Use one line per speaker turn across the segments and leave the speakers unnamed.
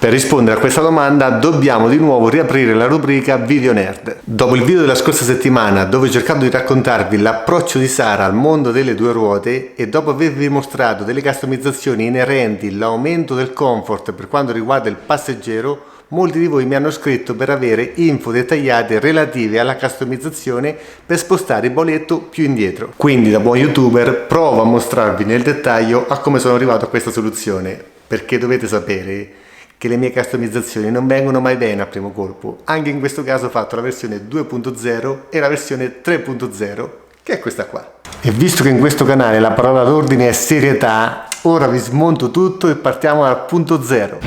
Per rispondere a questa domanda dobbiamo di nuovo riaprire la rubrica Video Nerd. Dopo il video della scorsa settimana, dove ho cercato di raccontarvi l'approccio di Sara al mondo delle due ruote e dopo avervi mostrato delle customizzazioni inerenti all'aumento del comfort per quanto riguarda il passeggero, molti di voi mi hanno scritto per avere info dettagliate relative alla customizzazione per spostare il boletto più indietro. Quindi, da buon youtuber, provo a mostrarvi nel dettaglio a come sono arrivato a questa soluzione, perché dovete sapere che le mie customizzazioni non vengono mai bene a primo colpo. Anche in questo caso ho fatto la versione 2.0 e la versione 3.0, che è questa qua. E visto che in questo canale la parola d'ordine è serietà, ora vi smonto tutto e partiamo dal punto zero.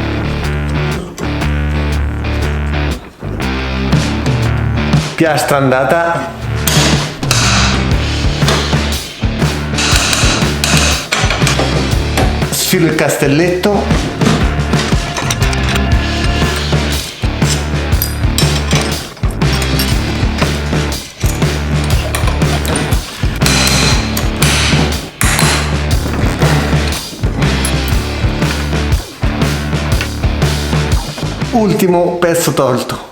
Piastra andata, sfilo il castelletto, ultimo pezzo tolto.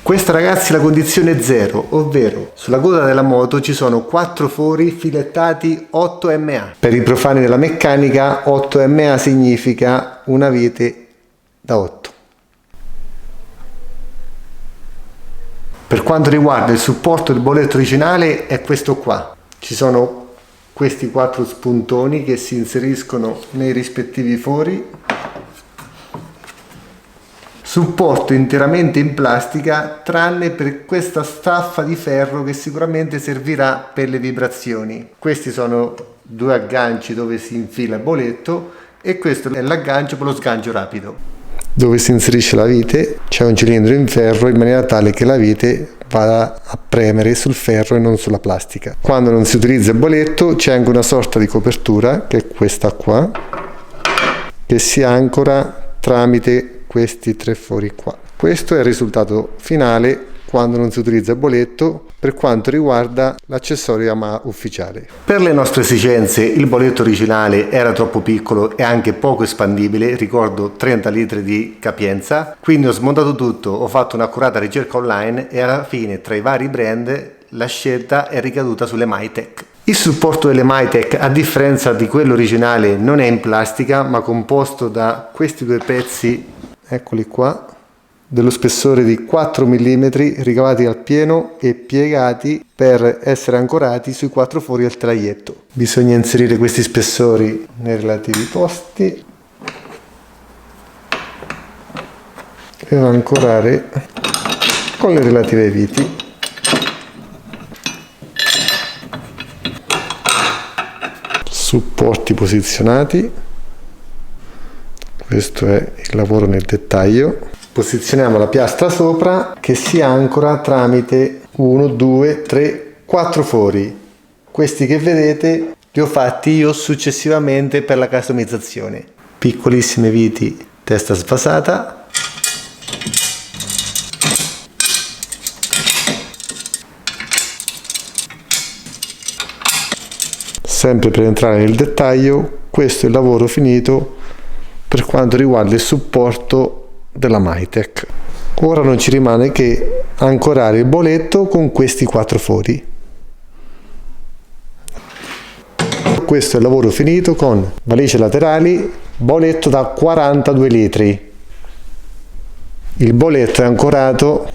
Questa, ragazzi, è la condizione 0, ovvero sulla coda della moto ci sono 4 fori filettati 8 MA. Per i profani della meccanica 8 MA significa una vite da 8. Per quanto riguarda il supporto del boletto originale è questo qua. Ci sono questi 4 spuntoni che si inseriscono nei rispettivi fori. Supporto interamente in plastica tranne per questa staffa di ferro che sicuramente servirà per le vibrazioni. Questi sono 2 agganci dove si infila il boletto e questo è l'aggancio per lo sgancio rapido. Dove si inserisce la vite c'è un cilindro in ferro in maniera tale che la vite vada a premere sul ferro e non sulla plastica. Quando non si utilizza il boletto c'è anche una sorta di copertura, che è questa qua, che si ancora tramite questi 3 fori qua. Questo è il risultato finale quando non si utilizza il boletto per quanto riguarda l'accessorio Yamaha ufficiale. Per le nostre esigenze il boletto originale era troppo piccolo e anche poco espandibile, ricordo 30 litri di capienza, quindi ho smontato tutto, ho fatto un'accurata ricerca online e alla fine tra i vari brand la scelta è ricaduta sulle Mytec. Il supporto delle Mytec, a differenza di quello originale, non è in plastica ma composto da questi 2 pezzi, eccoli qua, dello spessore di 4 mm ricavati al pieno e piegati per essere ancorati sui 4 fori del traghetto. Bisogna inserire questi spessori nei relativi posti e ancorare con le relative viti. Supporti posizionati. Questo è il lavoro nel dettaglio. Posizioniamo la piastra sopra che si ancora tramite 1, 2, 3, 4 fori. Questi che vedete li ho fatti io successivamente per la customizzazione. Piccolissime viti, testa sfasata. Sempre per entrare nel dettaglio, questo è il lavoro finito per quanto riguarda il supporto della Mytec. Ora non ci rimane che ancorare il boletto con questi 4 fori. Questo è il lavoro finito con valigie laterali, boletto da 42 litri. Il boletto è ancorato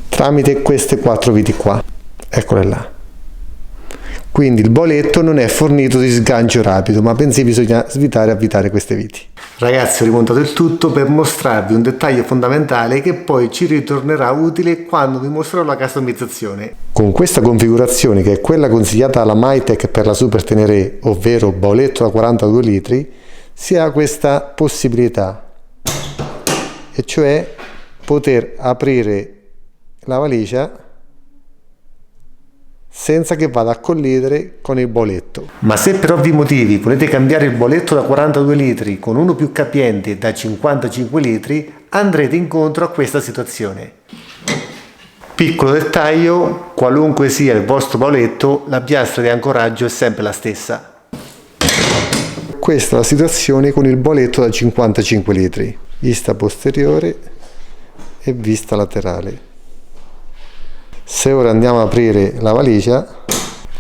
tramite queste 4 viti qua. Eccole là. Quindi il boletto non è fornito di sgancio rapido, ma bensì bisogna avvitare queste viti. Ragazzi, ho rimontato il tutto per mostrarvi un dettaglio fondamentale che poi ci ritornerà utile quando vi mostrerò la customizzazione. Con questa configurazione, che è quella consigliata dalla Mytec per la Super Tenere, ovvero boletto da 42 litri, si ha questa possibilità, e cioè poter aprire la valigia senza che vada a collidere con il boletto. Ma se per ovvi motivi volete cambiare il boletto da 42 litri con uno più capiente da 55 litri, andrete incontro a questa situazione. Piccolo dettaglio, qualunque sia il vostro boletto, la piastra di ancoraggio è sempre la stessa. questa è la situazione con il boletto da 55 litri, vista posteriore e vista laterale. Se ora andiamo ad aprire la valigia,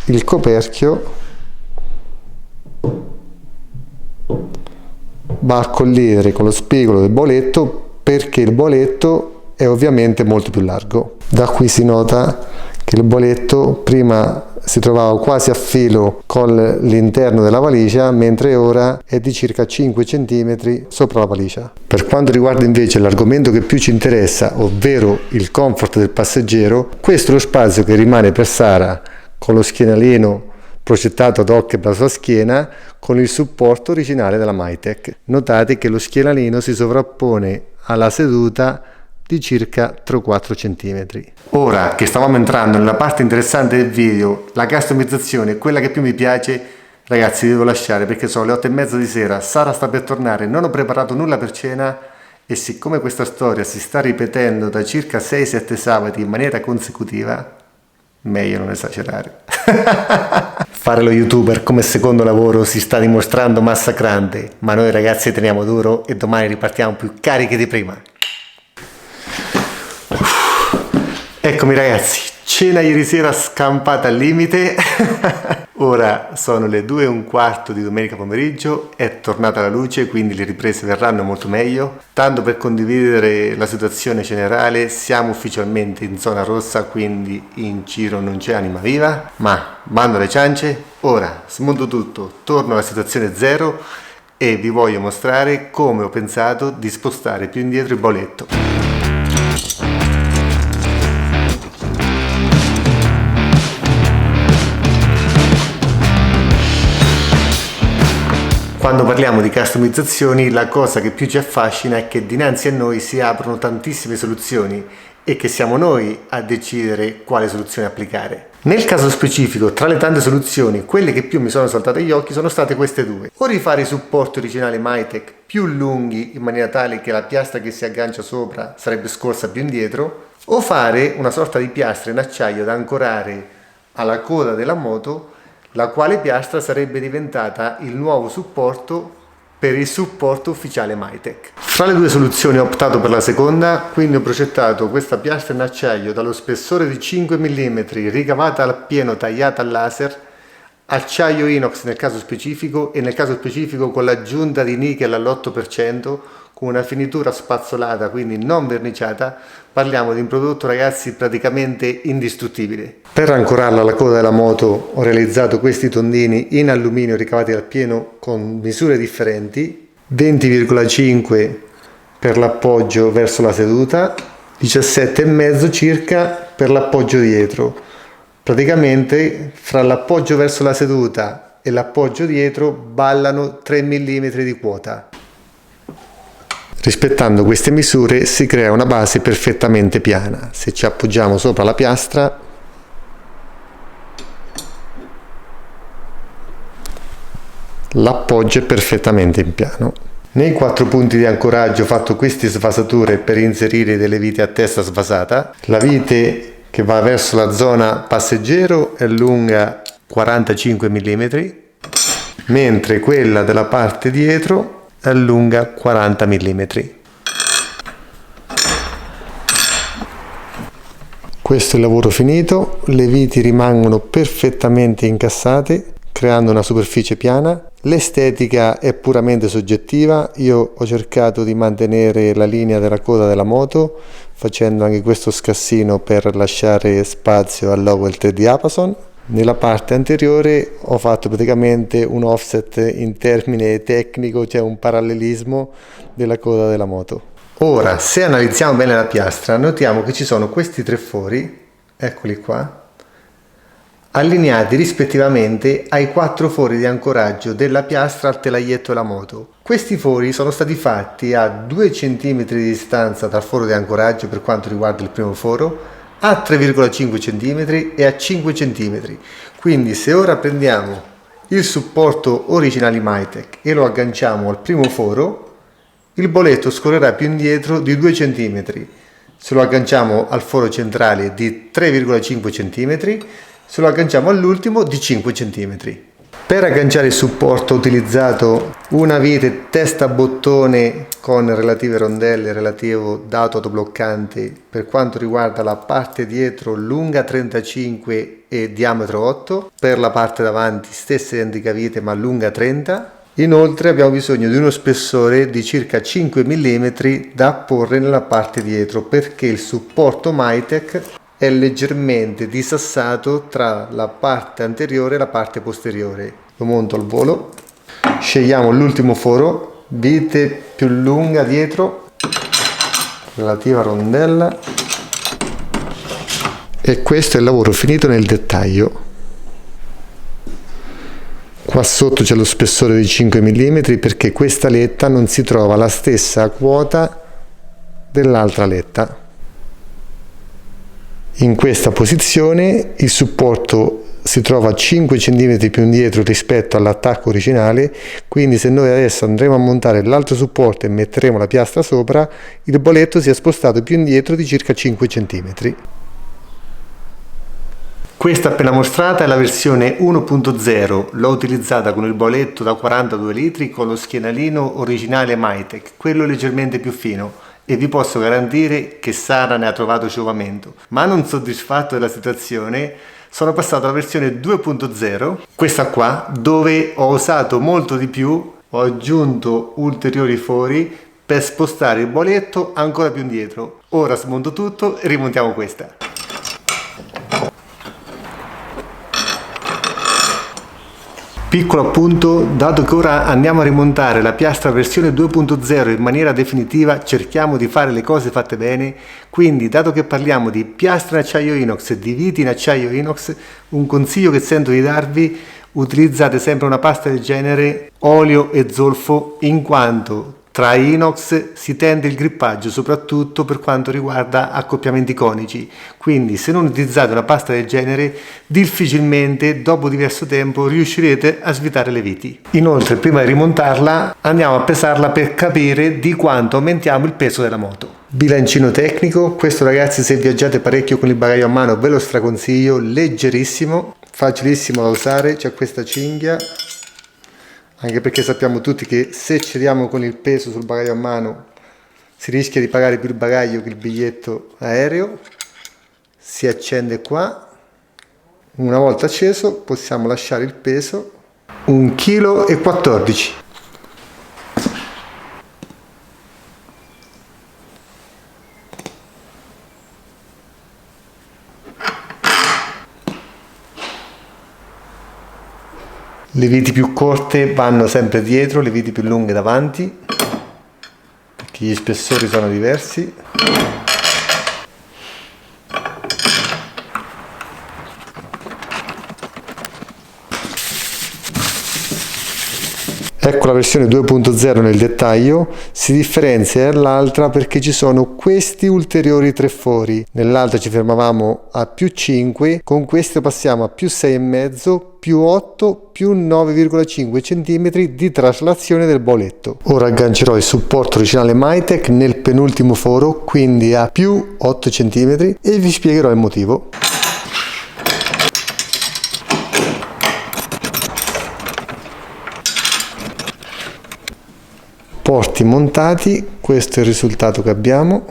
il coperchio va a collidere con lo spigolo del boletto, perché il boletto è ovviamente molto più largo. Da qui si nota che il boletto prima si trovava quasi a filo con l'interno della valigia, mentre ora è di circa 5 cm sopra la valigia. Per quanto riguarda invece l'argomento che più ci interessa, ovvero il comfort del passeggero, questo è lo spazio che rimane per Sara con lo schienalino progettato ad hoc per la sua schiena, con il supporto originale della Mytec. Notate che lo schienalino si sovrappone alla seduta di circa 3-4 cm. Ora che stavamo entrando nella parte interessante del video, la customizzazione, quella che più mi piace, ragazzi, vi devo lasciare perché sono le 8:30 di sera, Sara sta per tornare, non ho preparato nulla per cena e siccome questa storia si sta ripetendo da circa 6-7 sabati in maniera consecutiva, meglio non esagerare. Fare lo youtuber come secondo lavoro si sta dimostrando massacrante, ma noi ragazzi teniamo duro e domani ripartiamo più carichi di prima. Eccomi ragazzi, cena ieri sera scampata al limite. Ora sono le 2:15 di domenica pomeriggio, è tornata la luce, quindi le riprese verranno molto meglio. Tanto per condividere la situazione generale, siamo ufficialmente in zona rossa, quindi in giro non c'è anima viva, ma bando alle ciance. Ora smonto tutto, torno alla situazione zero e vi voglio mostrare come ho pensato di spostare più indietro il boletto. Quando parliamo di customizzazioni, la cosa che più ci affascina è che dinanzi a noi si aprono tantissime soluzioni e che siamo noi a decidere quale soluzione applicare. Nel caso specifico, tra le tante soluzioni, quelle che più mi sono saltate agli occhi sono state queste due. O rifare i supporti originali Mytec più lunghi in maniera tale che la piastra che si aggancia sopra sarebbe scorsa più indietro, o fare una sorta di piastra in acciaio da ancorare alla coda della moto, la quale piastra sarebbe diventata il nuovo supporto per il supporto ufficiale Mytec. Fra le due soluzioni ho optato per la seconda, quindi ho progettato questa piastra in acciaio dallo spessore di 5 mm, ricavata al pieno, tagliata al laser, acciaio inox nel caso specifico e nel caso specifico con l'aggiunta di nickel all'8%, con una finitura spazzolata, quindi non verniciata. Parliamo di un prodotto ragazzi praticamente indistruttibile. Per ancorarla alla coda della moto ho realizzato questi tondini in alluminio ricavati al pieno con misure differenti, 20,5 per l'appoggio verso la seduta, 17,5 circa per l'appoggio dietro. Praticamente fra l'appoggio verso la seduta e l'appoggio dietro ballano 3 mm di quota. Rispettando queste misure si crea una base perfettamente piana. Se ci appoggiamo sopra la piastra, l'appoggio è perfettamente in piano. Nei 4 punti di ancoraggio ho fatto queste svasature per inserire delle viti a testa svasata. La vite che va verso la zona passeggero è lunga 45 mm, mentre quella della parte dietro è lunga 40 mm. Questo è il lavoro finito, le viti rimangono perfettamente incassate creando una superficie piana. L'estetica è puramente soggettiva, io ho cercato di mantenere la linea della coda della moto facendo anche questo scassino per lasciare spazio al logo del 3D Apason. Nella parte anteriore ho fatto praticamente un offset in termine tecnico, cioè un parallelismo della coda della moto. Ora, se analizziamo bene la piastra, notiamo che ci sono questi 3 fori, eccoli qua, allineati rispettivamente ai 4 fori di ancoraggio della piastra al telaietto della moto. Questi fori sono stati fatti a 2 cm di distanza dal foro di ancoraggio per quanto riguarda il primo foro, a 3,5 cm e a 5 cm. Quindi se ora prendiamo il supporto originale Mytec e lo agganciamo al primo foro, il boletto scorrerà più indietro di 2 cm. Se lo agganciamo al foro centrale di 3,5 cm, se lo agganciamo all'ultimo di 5 cm. Per agganciare il supporto ho utilizzato una vite testa bottone con relative rondelle, relativo dato autobloccante per quanto riguarda la parte dietro lunga 35 e diametro 8, per la parte davanti stessa identica vite ma lunga 30. Inoltre abbiamo bisogno di uno spessore di circa 5 mm da apporre nella parte dietro perché il supporto Mytec è leggermente disassato tra la parte anteriore e la parte posteriore. Lo monto al volo, scegliamo l'ultimo foro, vite più lunga dietro, relativa rondella, e questo è il lavoro finito nel dettaglio. Qua sotto c'è lo spessore di 5 mm perché questa letta non si trova alla stessa quota dell'altra letta. In questa posizione il supporto si trova 5 cm più indietro rispetto all'attacco originale, quindi se noi adesso andremo a montare l'altro supporto e metteremo la piastra sopra, il boletto si è spostato più indietro di circa 5 cm. Questa appena mostrata è la versione 1.0, l'ho utilizzata con il boletto da 42 litri con lo schienalino originale Mytec, quello leggermente più fino, e vi posso garantire che Sara ne ha trovato giovamento. Ma non soddisfatto della situazione, sono passato alla versione 2.0, questa qua, dove ho usato molto di più, ho aggiunto ulteriori fori per spostare il boletto ancora più indietro. Ora smonto tutto e rimontiamo questa. Piccolo appunto, dato che ora andiamo a rimontare la piastra versione 2.0 in maniera definitiva, cerchiamo di fare le cose fatte bene, quindi dato che parliamo di piastra in acciaio inox e di viti in acciaio inox, un consiglio che sento di darvi: utilizzate sempre una pasta del genere, olio e zolfo, in quanto tra inox si tende il grippaggio soprattutto per quanto riguarda accoppiamenti conici, quindi se non utilizzate una pasta del genere difficilmente dopo diverso tempo riuscirete a svitare le viti. Inoltre prima di rimontarla andiamo a pesarla per capire di quanto aumentiamo il peso della moto. Bilancino tecnico, questo ragazzi se viaggiate parecchio con il bagaglio a mano ve lo straconsiglio, leggerissimo, facilissimo da usare, c'è questa cinghia. Anche perché sappiamo tutti che se cediamo con il peso sul bagaglio a mano si rischia di pagare più il bagaglio che il biglietto aereo. Si accende qua, una volta acceso possiamo lasciare il peso, 1,14 kg. Le viti più corte vanno sempre dietro, le viti più lunghe davanti, perché gli spessori sono diversi. Ecco la versione 2.0 nel dettaglio, si differenzia dall'altra perché ci sono questi ulteriori 3 fori. Nell'altra ci fermavamo a più 5, con questo passiamo a più 6,5, più 8, più 9,5 cm di traslazione del boletto. Ora aggancerò il supporto originale Mytec nel penultimo foro, quindi a più 8 cm, e vi spiegherò il motivo. Porti montati, questo è il risultato che abbiamo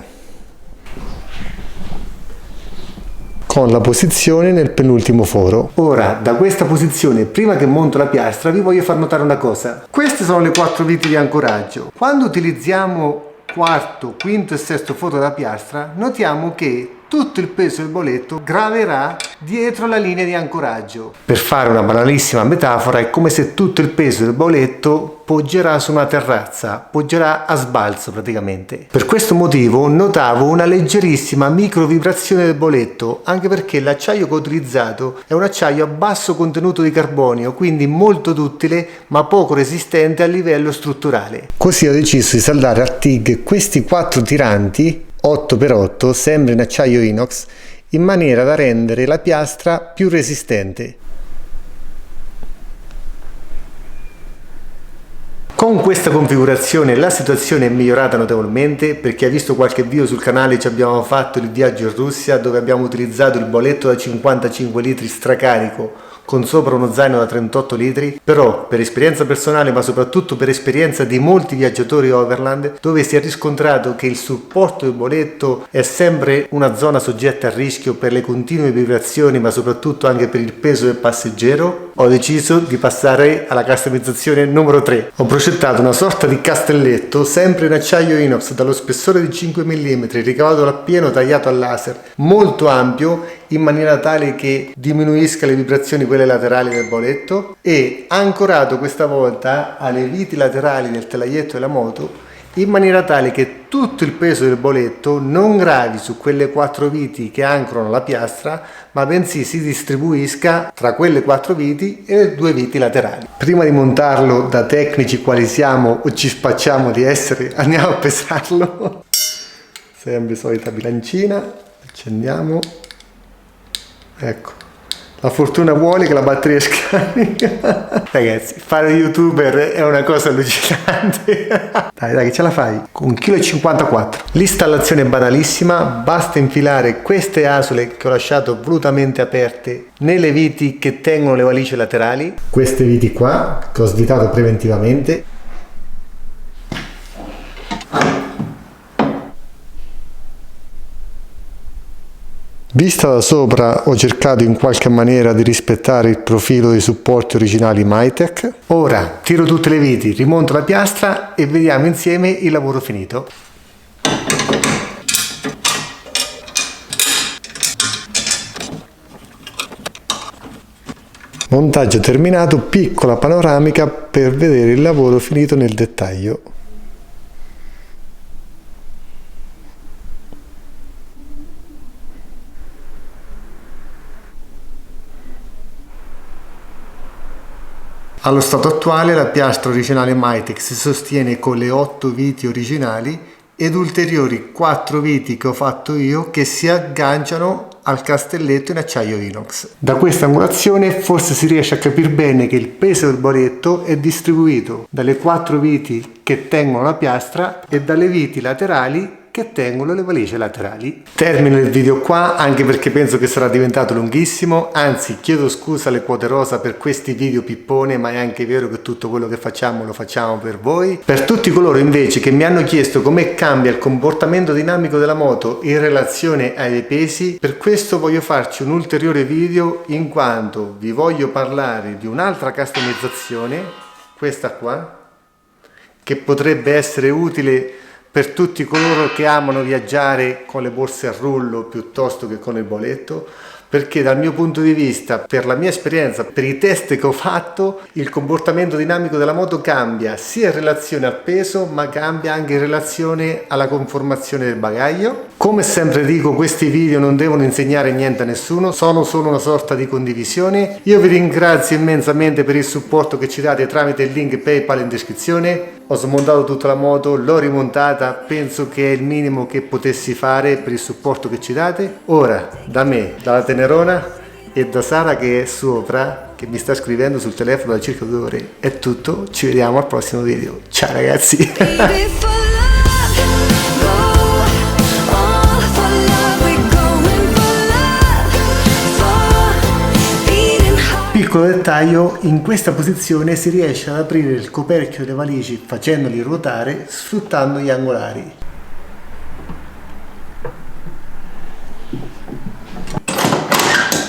con la posizione nel penultimo foro. Ora da questa posizione, prima che monto la piastra, vi voglio far notare una cosa: queste sono le 4 viti di ancoraggio. Quando utilizziamo quarto, quinto e sesto foro della piastra, notiamo che tutto il peso del boletto graverà dietro la linea di ancoraggio. Per fare una banalissima metafora, è come se tutto il peso del boletto poggerà su una terrazza, poggerà a sbalzo praticamente. Per questo motivo notavo una leggerissima micro vibrazione del boletto, anche perché l'acciaio che ho utilizzato è un acciaio a basso contenuto di carbonio, quindi molto duttile ma poco resistente a livello strutturale. Così ho deciso di saldare a TIG questi 4 tiranti 8x8 sempre in acciaio inox, in maniera da rendere la piastra più resistente. Con questa configurazione la situazione è migliorata notevolmente. Per chi ha visto qualche video sul canale, ci abbiamo fatto il viaggio in Russia dove abbiamo utilizzato il boletto da 55 litri stracarico con sopra uno zaino da 38 litri, però per esperienza personale ma soprattutto per esperienza di molti viaggiatori overland, dove si è riscontrato che il supporto del boletto è sempre una zona soggetta a rischio per le continue vibrazioni ma soprattutto anche per il peso del passeggero, ho deciso di passare alla customizzazione numero 3. Ho progettato una sorta di castelletto sempre in acciaio inox dallo spessore di 5 mm, ricavato appieno, tagliato a laser, molto ampio in maniera tale che diminuisca le vibrazioni quelle laterali del boletto, e ancorato questa volta alle viti laterali del telaietto della moto in maniera tale che tutto il peso del boletto non gravi su quelle 4 viti che ancorano la piastra, ma bensì si distribuisca tra quelle 4 viti e le 2 viti laterali. Prima di montarlo, da tecnici quali siamo o ci spacciamo di essere, andiamo a pesarlo. Sempre solita bilancina, accendiamo. Ecco, la fortuna vuole che la batteria scarica. Ragazzi, fare youtuber è una cosa allucinante. Dai, che ce la fai? Con 1,54 kg. L'installazione è banalissima, basta infilare queste asole che ho lasciato volutamente aperte nelle viti che tengono le valigie laterali. Queste viti qua, che ho svitato preventivamente. Vista da sopra ho cercato in qualche maniera di rispettare il profilo dei supporti originali Mytec. Ora tiro tutte le viti, rimonto la piastra e vediamo insieme il lavoro finito. Montaggio terminato, piccola panoramica per vedere il lavoro finito nel dettaglio. Allo stato attuale la piastra originale Mytec si sostiene con le 8 viti originali ed ulteriori 4 viti che ho fatto io che si agganciano al castelletto in acciaio inox. Da questa angolazione forse si riesce a capire bene che il peso del boletto è distribuito dalle 4 viti che tengono la piastra e dalle viti laterali che tengono le valigie laterali. Termino il video qua, anche perché penso che sarà diventato lunghissimo, anzi chiedo scusa alle quote rosa per questi video pippone, ma è anche vero che tutto quello che facciamo lo facciamo per voi. Per tutti coloro invece che mi hanno chiesto come cambia il comportamento dinamico della moto in relazione ai pesi, per questo voglio farci un ulteriore video, in quanto vi voglio parlare di un'altra customizzazione, questa qua, che potrebbe essere utile per tutti coloro che amano viaggiare con le borse a rullo piuttosto che con il boletto, perché dal mio punto di vista, per la mia esperienza, per i test che ho fatto, il comportamento dinamico della moto cambia sia in relazione al peso, ma cambia anche in relazione alla conformazione del bagaglio. Come sempre dico, questi video non devono insegnare niente a nessuno, sono solo una sorta di condivisione. Io vi ringrazio immensamente per il supporto che ci date tramite il link PayPal in descrizione. Ho smontato tutta la moto, l'ho rimontata, penso che è il minimo che potessi fare per il supporto che ci date. Ora, da me, dalla Tenerona e da Sara che è sopra, che mi sta scrivendo sul telefono da circa 2 ore, è tutto, ci vediamo al prossimo video. Ciao ragazzi! Piccolo dettaglio, in questa posizione si riesce ad aprire il coperchio delle valigie facendoli ruotare sfruttando gli angolari.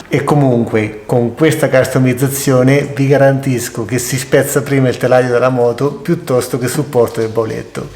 E comunque con questa customizzazione vi garantisco che si spezza prima il telaio della moto piuttosto che il supporto del boletto.